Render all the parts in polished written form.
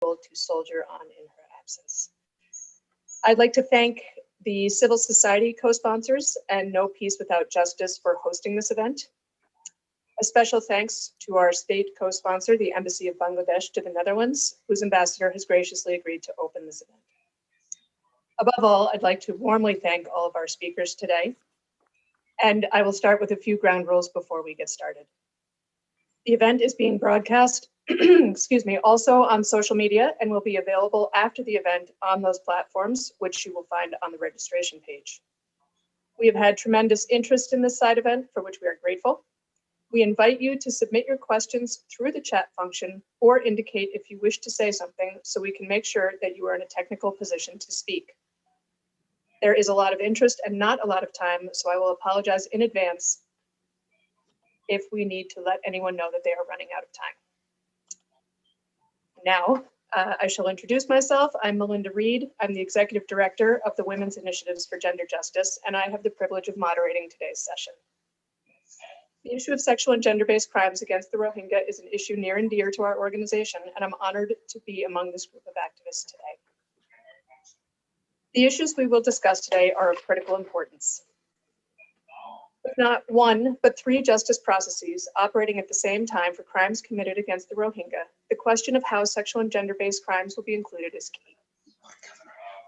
unable to soldier on in her absence. I'd like to thank the civil society co-sponsors and No Peace Without Justice for hosting this event. A special thanks to our state co-sponsor, the Embassy of Bangladesh to the Netherlands, whose ambassador has graciously agreed to open this event. Above all, I'd like to warmly thank all of our speakers today. And I will start with a few ground rules before we get started. The event is being broadcast, excuse me, also on social media and will be available after the event on those platforms, which you will find on the registration page. We have had tremendous interest in this side event, for which we are grateful. We invite you to submit your questions through the chat function or indicate if you wish to say something so we can make sure that you are in a technical position to speak. There is a lot of interest and not a lot of time, so I will apologize in advance if we need to let anyone know that they are running out of time. Now, I shall introduce myself. I'm Melinda Reed. I'm the Executive Director of the Women's Initiatives for Gender Justice, and I have the privilege of moderating today's session. The issue of sexual and gender-based crimes against the Rohingya is an issue near and dear to our organization, and I'm honored to be among this group of activists today. The issues we will discuss today are of critical importance. With not one, but three justice processes operating at the same time for crimes committed against the Rohingya, the question of how sexual and gender-based crimes will be included is key.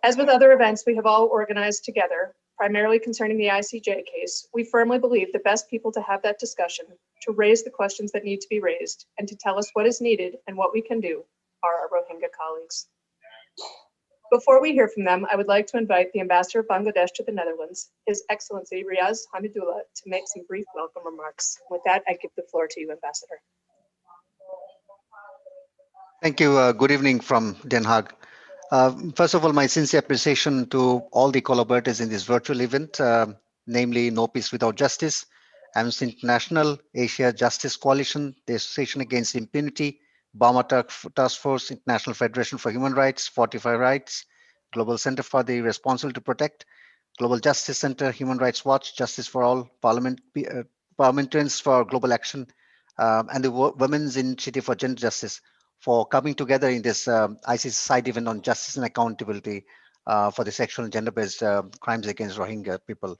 As with other events we have all organized together, primarily concerning the ICJ case, we firmly believe the best people to have that discussion, to raise the questions that need to be raised, and to tell us what is needed and what we can do are our Rohingya colleagues. Before we hear from them, I would like to invite the Ambassador of Bangladesh to the Netherlands, His Excellency Riaz Hamidullah, to make some brief welcome remarks. With that, I give the floor to you, Ambassador. Thank you. Good evening from Den Haag. First of all, my sincere appreciation to all the collaborators in this virtual event, namely No Peace Without Justice, Amnesty International, Asia Justice Coalition, the Association Against Impunity, Burma Task Force, International Federation for Human Rights, Fortify Rights, Global Center for the Responsible to Protect, Global Justice Center, Human Rights Watch, Justice for All, Parliamentarians for Global Action, and the Women's Initiative for Gender Justice for coming together in this ICC side event on justice and accountability for the sexual and gender-based crimes against Rohingya people.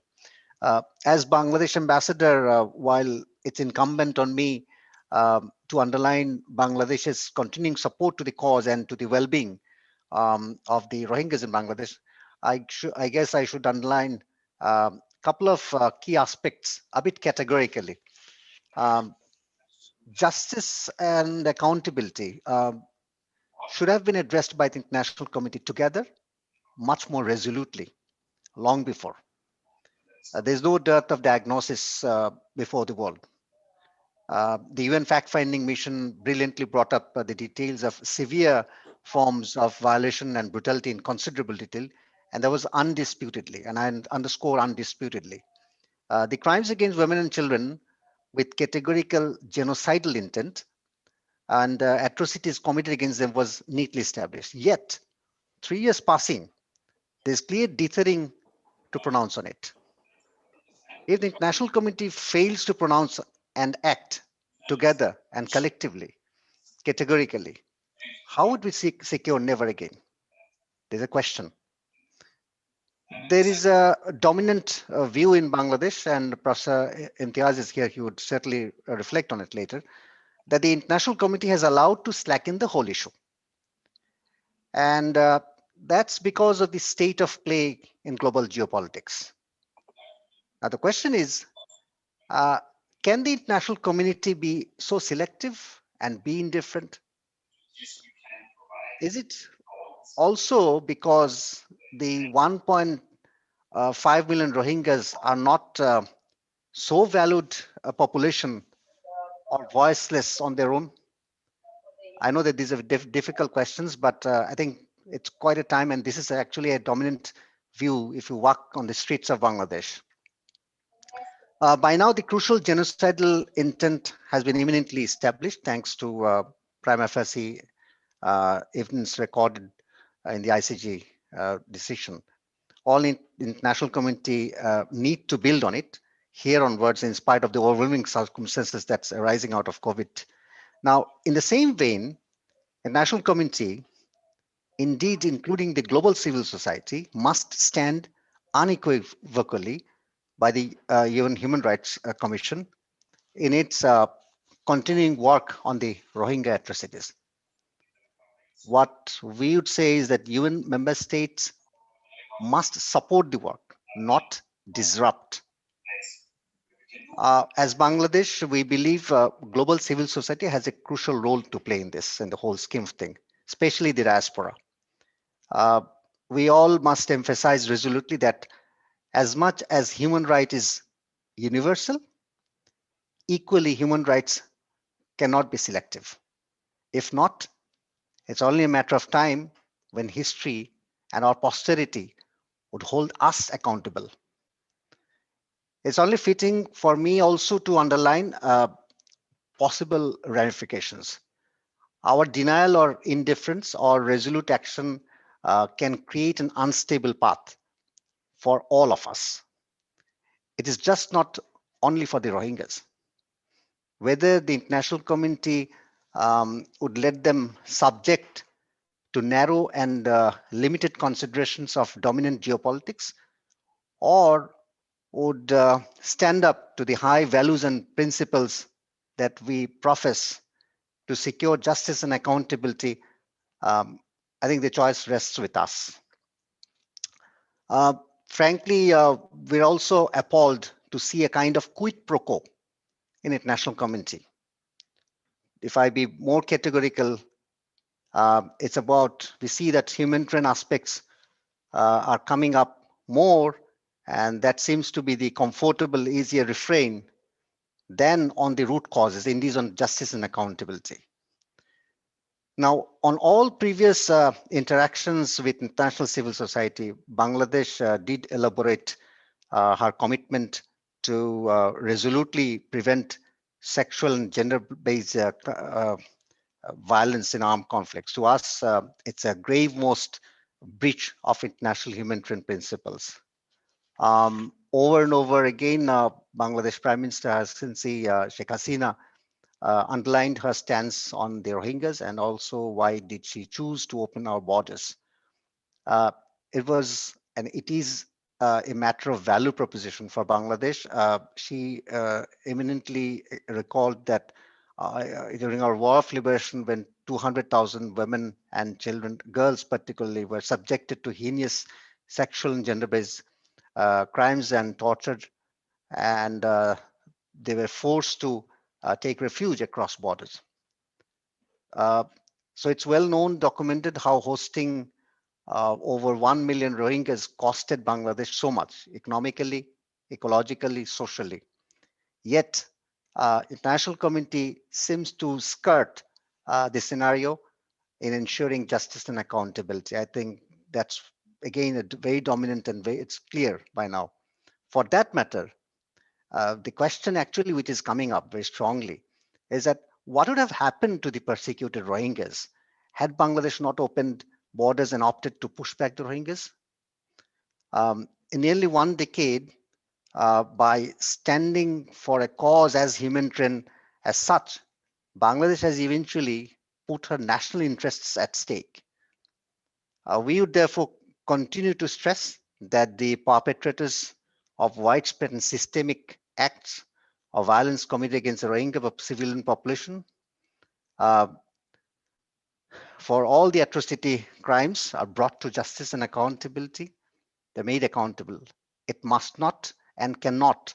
As Bangladesh ambassador, while it's incumbent on me to underline Bangladesh's continuing support to the cause and to the well-being of the Rohingyas in Bangladesh, I guess I should underline a couple of key aspects a bit categorically. Justice and accountability should have been addressed by the International Committee together, much more resolutely, long before. There's no dearth of diagnosis before the world. The UN fact-finding mission brilliantly brought up the details of severe forms of violation and brutality in considerable detail, and that was undisputedly, and I underscore undisputedly. The crimes against women and children with categorical genocidal intent and atrocities committed against them was neatly established. Yet, 3 years passing, there's clear dithering to pronounce on it. If the International Committee fails to pronounce and act together and collectively, categorically, how would we secure never again? There's a question. There is a dominant view in Bangladesh, and Professor Imtiaz is here, he would certainly reflect on it later, that the International Committee has allowed to slacken the whole issue. And that's because of the state of play in global geopolitics. Now, the question is, can the international community be so selective and be indifferent? Is it also because the 1.5 million Rohingyas are not so valued a population or voiceless on their own? I know that these are difficult questions, but I think it's quite a time, and this is actually a dominant view if you walk on the streets of Bangladesh. By now, the crucial genocidal intent has been imminently established thanks to prima facie evidence recorded in the ICJ decision. All international community need to build on it here onwards in spite of the overwhelming circumstances that's arising out of COVID. Now, in the same vein, the national community indeed including the global civil society, must stand unequivocally by the UN Human Rights Commission in its continuing work on the Rohingya atrocities. What we would say is that UN member states must support the work, not disrupt. As Bangladesh, we believe global civil society has a crucial role to play in this, in the whole scheme of things, especially the diaspora. Uh, we all must emphasize resolutely that as much as human right is universal, equally human rights cannot be selective. If not, it's only a matter of time when history and our posterity would hold us accountable. It's only fitting for me also to underline possible ramifications. Our denial or indifference or resolute action can create an unstable path for all of us. It is just not only for the Rohingyas. Whether the international community would let them subject to narrow and limited considerations of dominant geopolitics, or would stand up to the high values and principles that we profess to secure justice and accountability, um, I think the choice rests with us. Uh, Frankly, we're also appalled to see a kind of quid pro quo in international community. If I be more categorical, it's about we see that humanitarian aspects are coming up more, and that seems to be the comfortable, easier refrain than on the root causes, indeed on justice and accountability. Now, on all previous interactions with international civil society, Bangladesh did elaborate her commitment to resolutely prevent sexual and gender-based violence in armed conflicts. To us, it's a gravemost breach of international humanitarian principles. Over and over again, Bangladesh Prime Minister Excellency Sheikh Hasina underlined her stance on the Rohingyas and also why did she choose to open our borders. Uh, it was and it is a matter of value proposition for Bangladesh. She eminently recalled that during our war of liberation, when 200,000 women and children, girls particularly, were subjected to heinous sexual and gender-based crimes and tortured, and they were forced to take refuge across borders. Uh, so it's well known, documented how hosting over 1 million Rohingyas costed Bangladesh so much economically, ecologically, socially. Yet, international community seems to skirt the scenario in ensuring justice and accountability. I think that's again a very dominant and it's clear by now. For that matter, the question actually which is coming up very strongly is that what would have happened to the persecuted Rohingyas had Bangladesh not opened borders and opted to push back the Rohingyas? In nearly 1 decade, by standing for a cause as humanitarian as such, Bangladesh has eventually put her national interests at stake. We would therefore continue to stress that the perpetrators of widespread and systemic acts of violence committed against the Rohingya civilian population uh, for all the atrocity crimes are brought to justice and accountability. They're made accountable. It must not and cannot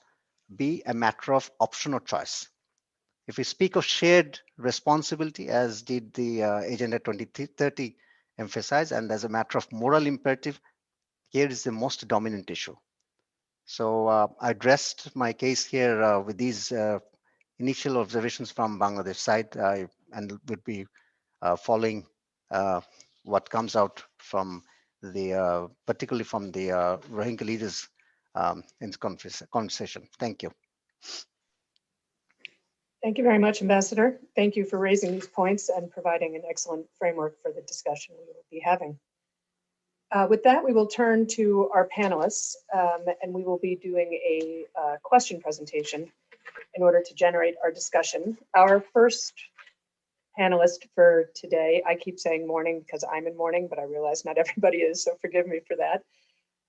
be a matter of option or choice. If we speak of shared responsibility, as did the Agenda 2030 emphasize, and as a matter of moral imperative, here is the most dominant issue. So I addressed my case here with these initial observations from Bangladesh side, and would be following what comes out from the, particularly from the Rohingya leaders in this conversation. Thank you. Thank you very much, Ambassador. Thank you for raising these points and providing an excellent framework for the discussion we will be having. With that, we will turn to our panelists, and we will be doing a question presentation in order to generate our discussion. Our first panelist for today. I keep saying morning because I'm in mourning, but I realize not everybody is, so forgive me for that.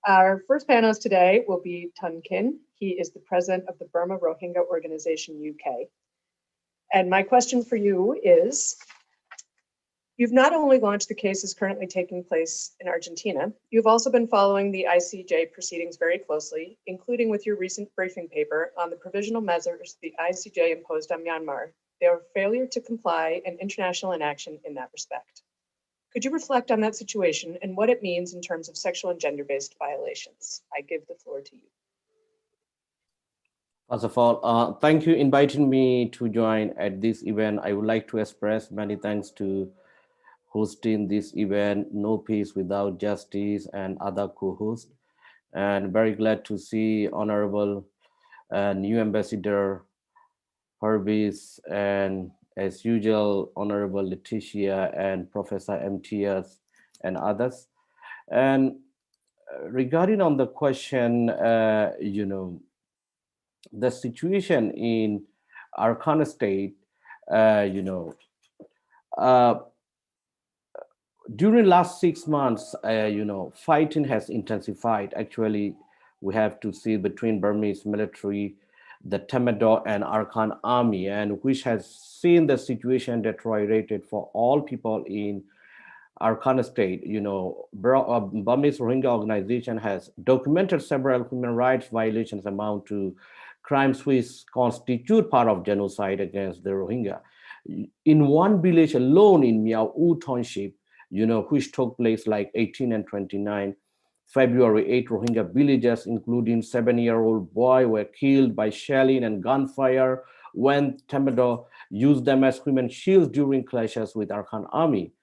Our first panelist today will be Tun Kin. He is the president of the Burma Rohingya Organization UK. And my question for you is, you've not only launched the cases currently taking place in Argentina, you've also been following the ICJ proceedings very closely, including with your recent briefing paper on the provisional measures the ICJ imposed on Myanmar, their failure to comply and international inaction in that respect. Could you reflect on that situation and what it means in terms of sexual and gender-based violations? I give the floor to you. First of all, thank you inviting me to join at this event. I would like to express many thanks to hosting this event, No Peace Without Justice, and other co-hosts. And very glad to see Honorable new Ambassador Hervis, and as usual, Honorable Leticia and Professor MTS and others. And regarding on the question, the situation in Arkan state, during last 6 months, fighting has intensified. Actually, we have to see between Burmese military, the Temedor and Arkan army, and which has seen the situation deteriorated for all people in Arkan state. Burmese Rohingya organization has documented several human rights violations amount to crimes which constitute part of genocide against the Rohingya. In one village alone in Miao U township, which took place like 18 and 29 February, 8 Rohingya villagers, including 7-year-old boy, were killed by shelling and gunfire when Temedor used them as human shields during clashes with Arkan army.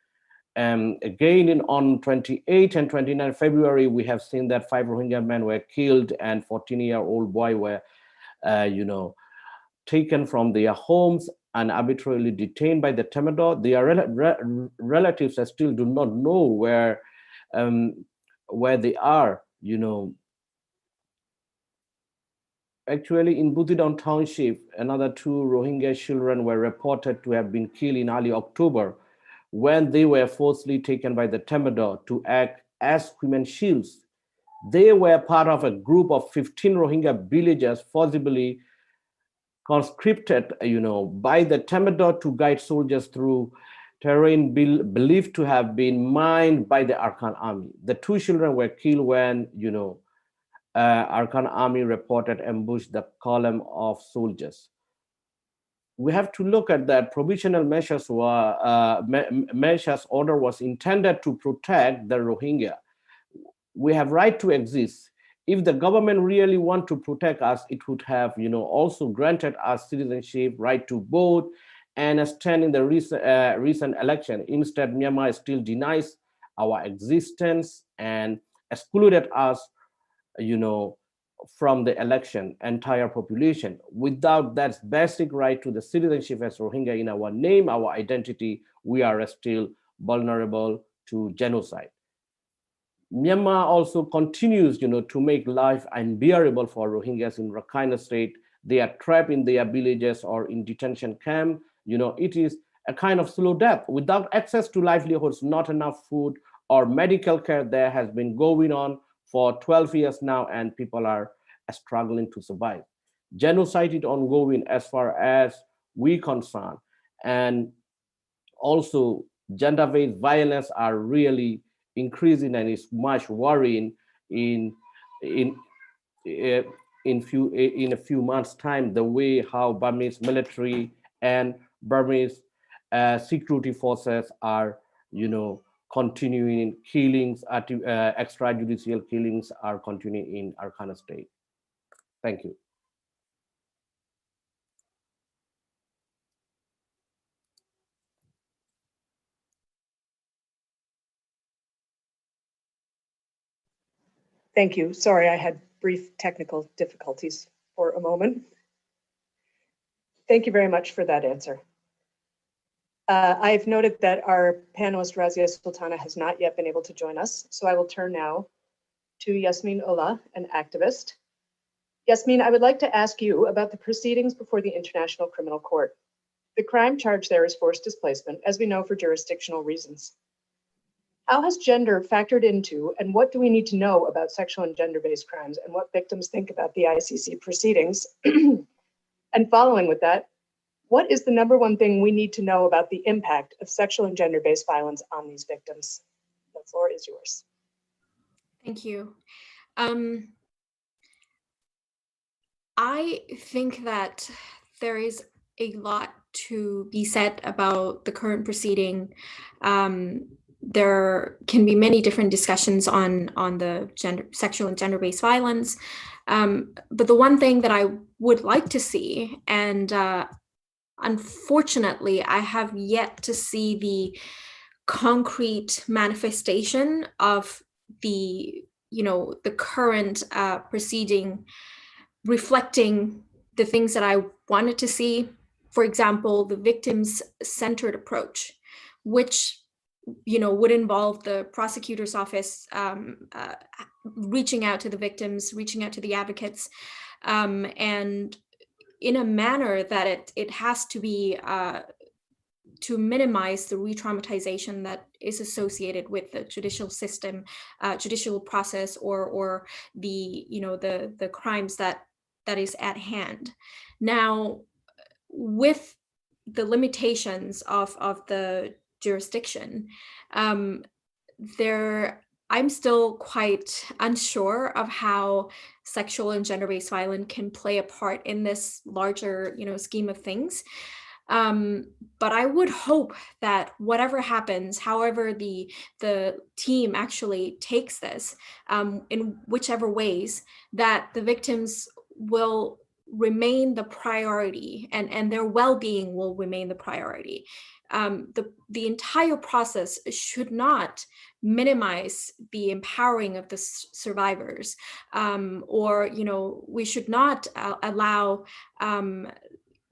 And again, on 28 and 29 February, we have seen that 5 Rohingya men were killed and 14-year-old boy were, taken from their homes and arbitrarily detained by the Temedor. Their relatives still do not know where they are. Actually, in Butidong township, another 2 Rohingya children were reported to have been killed in early October when they were forcibly taken by the Temedor to act as human shields. They were part of a group of 15 Rohingya villagers forcibly conscripted, by the Temedor to guide soldiers through terrain believed to have been mined by the Arkan army. The 2 children were killed when, Arkan army reported ambushed the column of soldiers. We have to look at that provisional measures measures order was intended to protect the Rohingya. We have right to exist. If the government really want to protect us, it would have, also granted us citizenship, right to vote, and stand in the recent election. Instead, Myanmar still denies our existence and excluded us, from the election, entire population. Without that basic right to the citizenship as Rohingya in our name, our identity, we are still vulnerable to genocide. Myanmar also continues, to make life unbearable for Rohingyas in Rakhine State. They are trapped in their villages or in detention camp. It is a kind of slow death without access to livelihoods, not enough food or medical care. There has been going on for 12 years now, and people are struggling to survive. Genocide is ongoing as far as we concern, and also gender-based violence are really increasing, and it's much worrying in a few months' time, the way how Burmese military and Burmese security forces are, continuing killings, extrajudicial killings are continuing in Arkan state. Thank you. Thank you. Sorry, I had brief technical difficulties for a moment. Thank you very much for that answer. I've noted that our panelist Razia Sultana has not yet been able to join us, so I will turn now to Yasmin Ullah, an activist. Yasmin, I would like to ask you about the proceedings before the International Criminal Court. The crime charged there is forced displacement, as we know, for jurisdictional reasons. How has gender factored into, and what do we need to know about sexual and gender-based crimes, and what victims think about the ICC proceedings? And following with that, what is the number one thing we need to know about the impact of sexual and gender-based violence on these victims? The floor is yours. Thank you. I think that there is a lot to be said about the current proceeding. There can be many different discussions on the sexual and gender-based violence. But the one thing that I would like to see, and unfortunately, I have yet to see the concrete manifestation of the current proceeding reflecting the things that I wanted to see. For example, the victims-centered approach, which would involve the prosecutor's office reaching out to the victims, reaching out to the advocates, and in a manner that it has to be to minimize the re-traumatization that is associated with the judicial system, judicial process, or the crimes that is at hand. Now, with the limitations of the jurisdiction, I'm still quite unsure of how sexual and gender-based violence can play a part in this larger, scheme of things. But I would hope that whatever happens, however the team actually takes this, in whichever ways, that the victims will remain the priority, and their well-being will remain the priority. The entire process should not minimize the empowering of the survivors, or we should not allow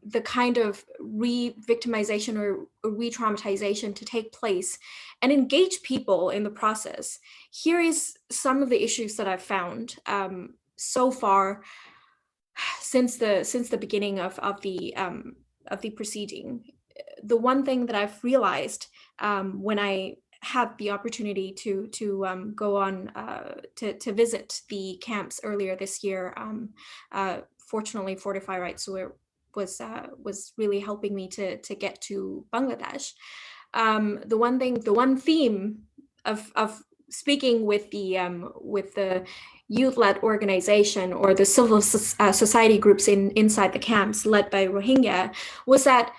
the kind of re-victimization or re-traumatization to take place, and engage people in the process. Here is some of the issues that I've found so far since the beginning of the proceeding. The one thing that I've realized when I had the opportunity to go on to visit the camps earlier this year, fortunately Fortify Rights was really helping me to get to Bangladesh. The one theme of speaking with the youth-led organization or the civil society groups inside the camps led by Rohingya was that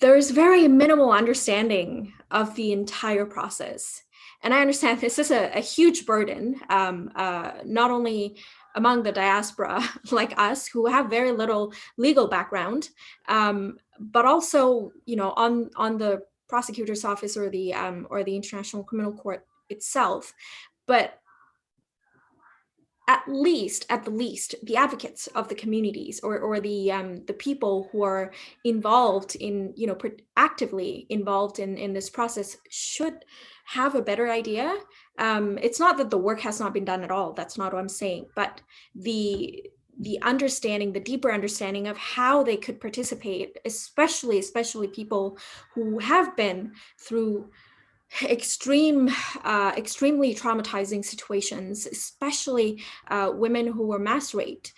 there's very minimal understanding of the entire process. And I understand this is a huge burden, not only among the diaspora like us who have very little legal background, but also, on the prosecutor's office or the International Criminal Court itself. But at the least, the advocates of the communities or the people who are involved in, actively involved in this process should have a better idea. It's not that the work has not been done at all. That's not what I'm saying. But the understanding, the deeper understanding of how they could participate, especially people who have been through extremely traumatizing situations, especially women who were mass raped.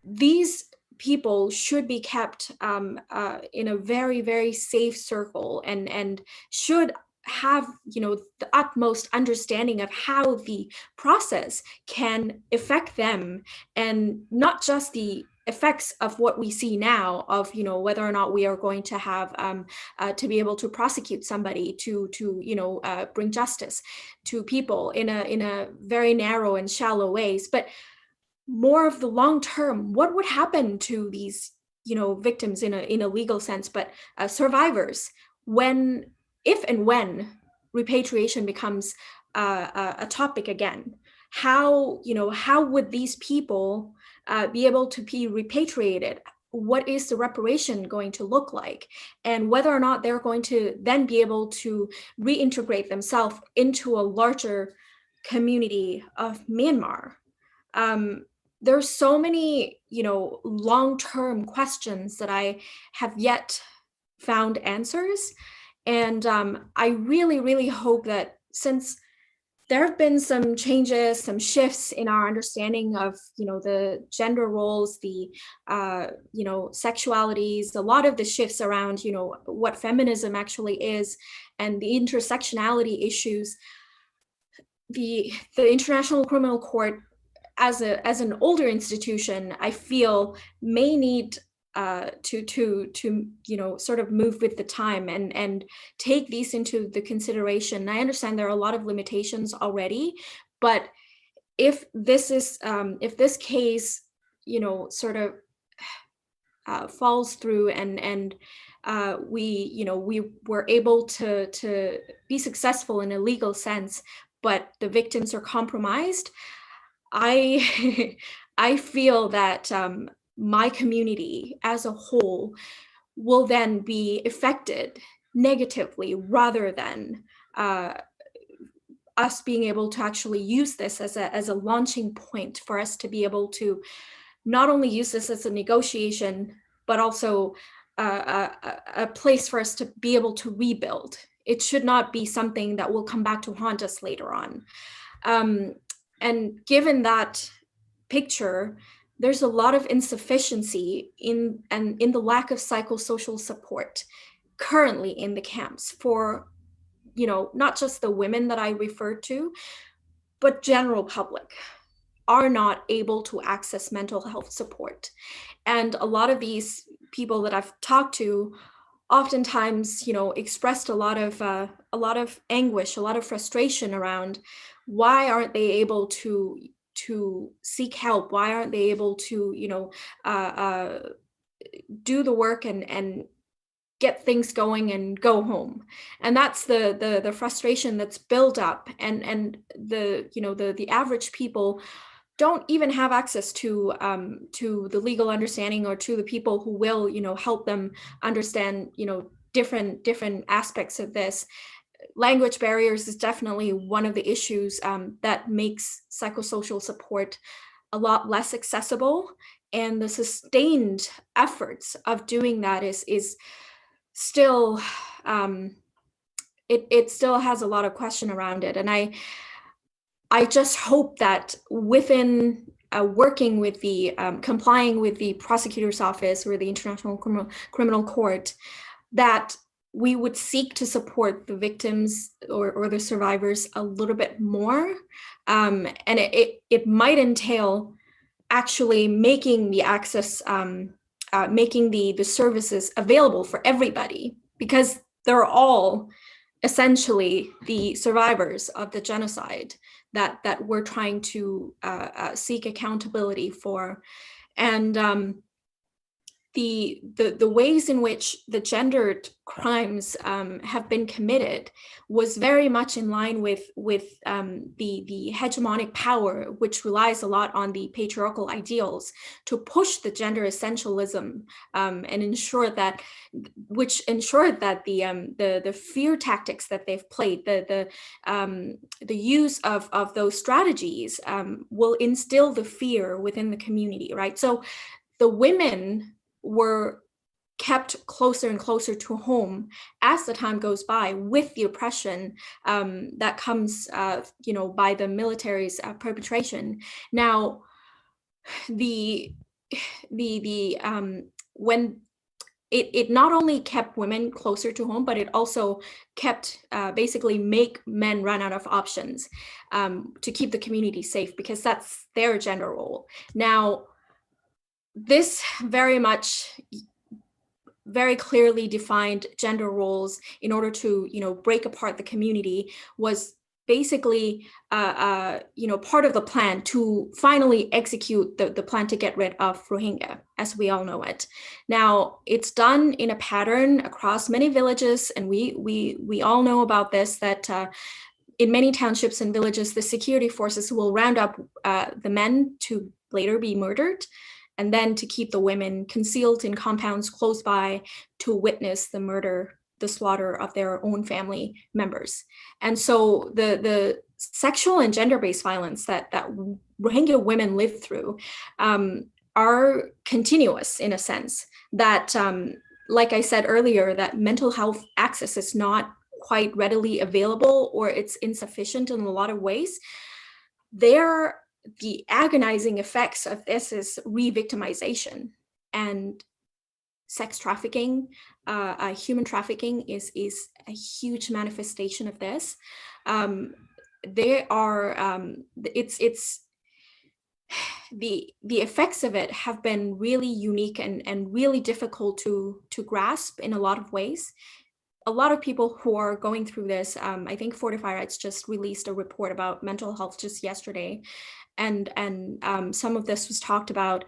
These people should be kept in a very, very safe circle and should have the utmost understanding of how the process can affect them, and not just the effects of what we see now of whether or not we are going to have to be able to prosecute somebody to bring justice to people in a very narrow and shallow ways, but more of the long term. What would happen to these victims in a legal sense, but survivors, if and when repatriation becomes a topic again? How would these people be able to be repatriated? What is the reparation going to look like? And whether or not they're going to then be able to reintegrate themselves into a larger community of Myanmar. There's so many, long-term questions that I have yet found answers. And I really, really hope that, since there have been some changes, some shifts in our understanding of, the gender roles, the, sexualities, a lot of the shifts around, what feminism actually is, and the intersectionality issues. The International Criminal Court, as an older institution, I feel may need to sort of move with the time and take these into the consideration. I understand there are a lot of limitations already, but if this case sort of falls through and we were able to be successful in a legal sense, but the victims are compromised, I I feel that my community as a whole will then be affected negatively, rather than us being able to actually use this as a launching point for us to be able to not only use this as a negotiation, but also a place for us to be able to rebuild. It should not be something that will come back to haunt us later on. And given that picture, there's a lot of insufficiency in the lack of psychosocial support currently in the camps for, not just the women that I referred to, but general public are not able to access mental health support. And a lot of these people that I've talked to oftentimes, expressed a lot of anguish, a lot of frustration around why aren't they able to seek help? Why aren't they able to, do the work and get things going and go home? And that's the frustration that's built up, and the average people don't even have access to the legal understanding, or to the people who will help them understand different aspects of this. Language barriers is definitely one of the issues that makes psychosocial support a lot less accessible, and the sustained efforts of doing that is still it still has a lot of question around it. And I just hope that within working with the complying with the prosecutor's office or the International Criminal Court, that we would seek to support the victims or the survivors a little bit more. And it might entail actually making the access, making the services available for everybody, because they're all essentially the survivors of the genocide that we're trying to seek accountability for. And the ways in which the gendered crimes have been committed was very much in line with the hegemonic power, which relies a lot on the patriarchal ideals to push the gender essentialism and ensure that the fear tactics that they've played, the use of those strategies will instill the fear within the community, right? So the women were kept closer and closer to home as the time goes by, with the oppression that comes, by the military's perpetration. Now, when it not only kept women closer to home, but it also kept basically make men run out of options to keep the community safe, because that's their gender role. Now, this very clearly defined gender roles in order to, break apart the community was basically, part of the plan to finally execute the plan to get rid of Rohingya, as we all know it. Now, it's done in a pattern across many villages, and we all know about this, that in many townships and villages, the security forces will round up the men to later be murdered, and then to keep the women concealed in compounds close by to witness the slaughter of their own family members. And so the sexual and gender-based violence that Rohingya women live through are continuous, in a sense, that like I said earlier, that mental health access is not quite readily available, or it's insufficient in a lot of ways. The agonizing effects of this is re-victimization, and sex trafficking, human trafficking is a huge manifestation of this. The effects of it have been really unique and really difficult to grasp in a lot of ways. A lot of people who are going through this, I think Fortify Rights just released a report about mental health just yesterday, and some of this was talked about.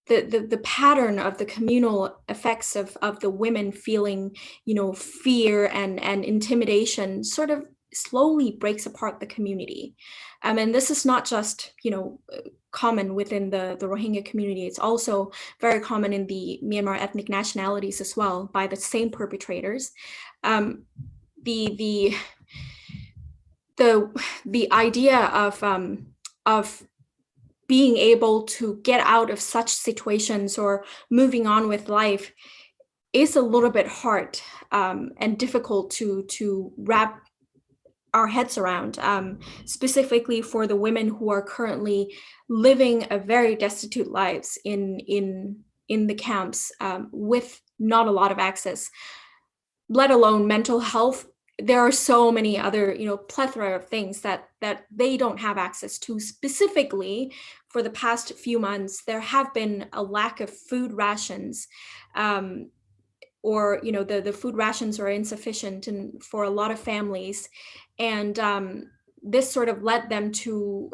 The pattern of the communal effects of the women feeling, fear and intimidation sort of slowly breaks apart the community. And this is not just, common within the Rohingya community. It's also very common in the Myanmar ethnic nationalities as well, by the same perpetrators. The idea of being able to get out of such situations or moving on with life is a little bit hard and difficult to wrap our heads around, specifically for the women who are currently living a very destitute lives in the camps, with not a lot of access, let alone mental health. There are so many other, plethora of things that they don't have access to. Specifically, for the past few months, there have been a lack of food rations, or the food rations are insufficient and for a lot of families, and this sort of led them to